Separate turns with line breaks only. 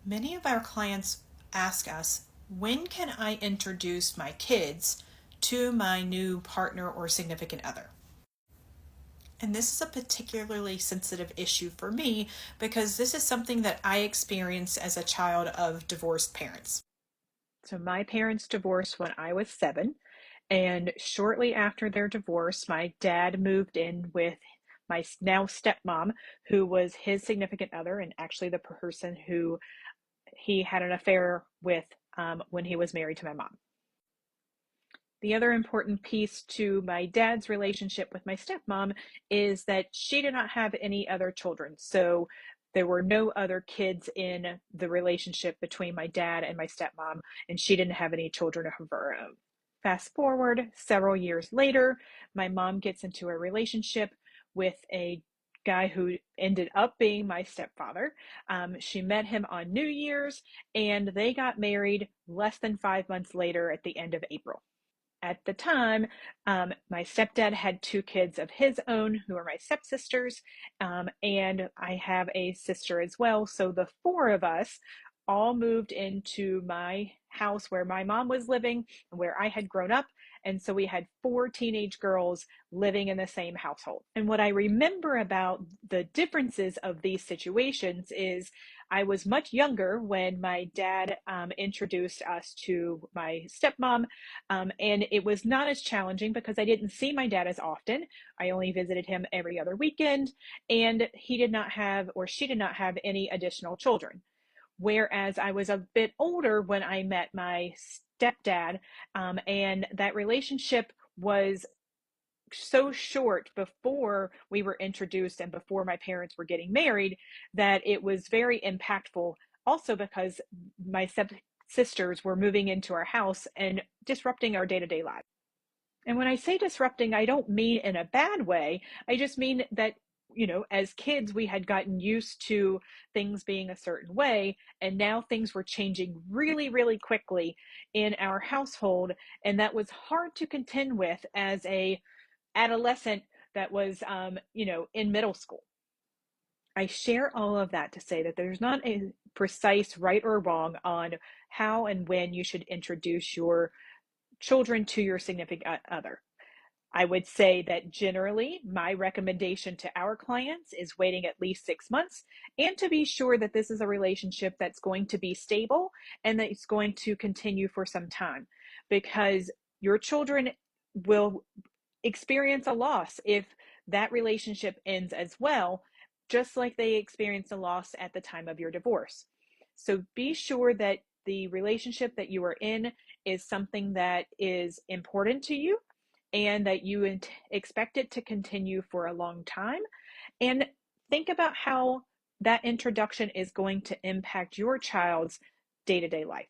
Many of our clients ask us, when can I introduce my kids to my new partner or significant other? And this is a particularly sensitive issue for me because this is something that I experienced as a child of divorced parents. So, my parents divorced when I was 7, and shortly after their divorce, my dad moved in with my now stepmom, who was his significant other and actually the person who he had an affair with when he was married to my mom. The other important piece to my dad's relationship with my stepmom is that she did not have any other children. So there were no other kids in the relationship between my dad and my stepmom, and she didn't have any children of her own. Fast forward several years later, my mom gets into a relationship with a guy who ended up being my stepfather. She met him on New Year's, and they got married less than 5 months later at the end of April. At the time, my stepdad had 2 kids of his own who are my stepsisters, and I have a sister as well. So the 4 of us all moved into my house where my mom was living and where I had grown up. And so we had 4 teenage girls living in the same household. And what I remember about the differences of these situations is I was much younger when my dad introduced us to my stepmom, and it was not as challenging because I didn't see my dad as often. I only visited him every other weekend, and he did not have, or she did not have, any additional children. Whereas I was a bit older when I met my stepdad, and that relationship was so short before we were introduced and before my parents were getting married that it was very impactful. Also, because my sisters were moving into our house and disrupting our day to day lives. And when I say disrupting, I don't mean in a bad way. I just mean that, as kids, we had gotten used to things being a certain way, and now things were changing really, really quickly in our household. And that was hard to contend with as a adolescent that was, in middle school. I share all of that to say that there's not a precise right or wrong on how and when you should introduce your children to your significant other. I would say that generally, my recommendation to our clients is waiting at least 6 months and to be sure that this is a relationship that's going to be stable and that it's going to continue for some time, because your children will experience a loss if that relationship ends as well, just like they experienced a loss at the time of your divorce. So be sure that the relationship that you are in is something that is important to you and that you expect it to continue for a long time. And think about how that introduction is going to impact your child's day to day life.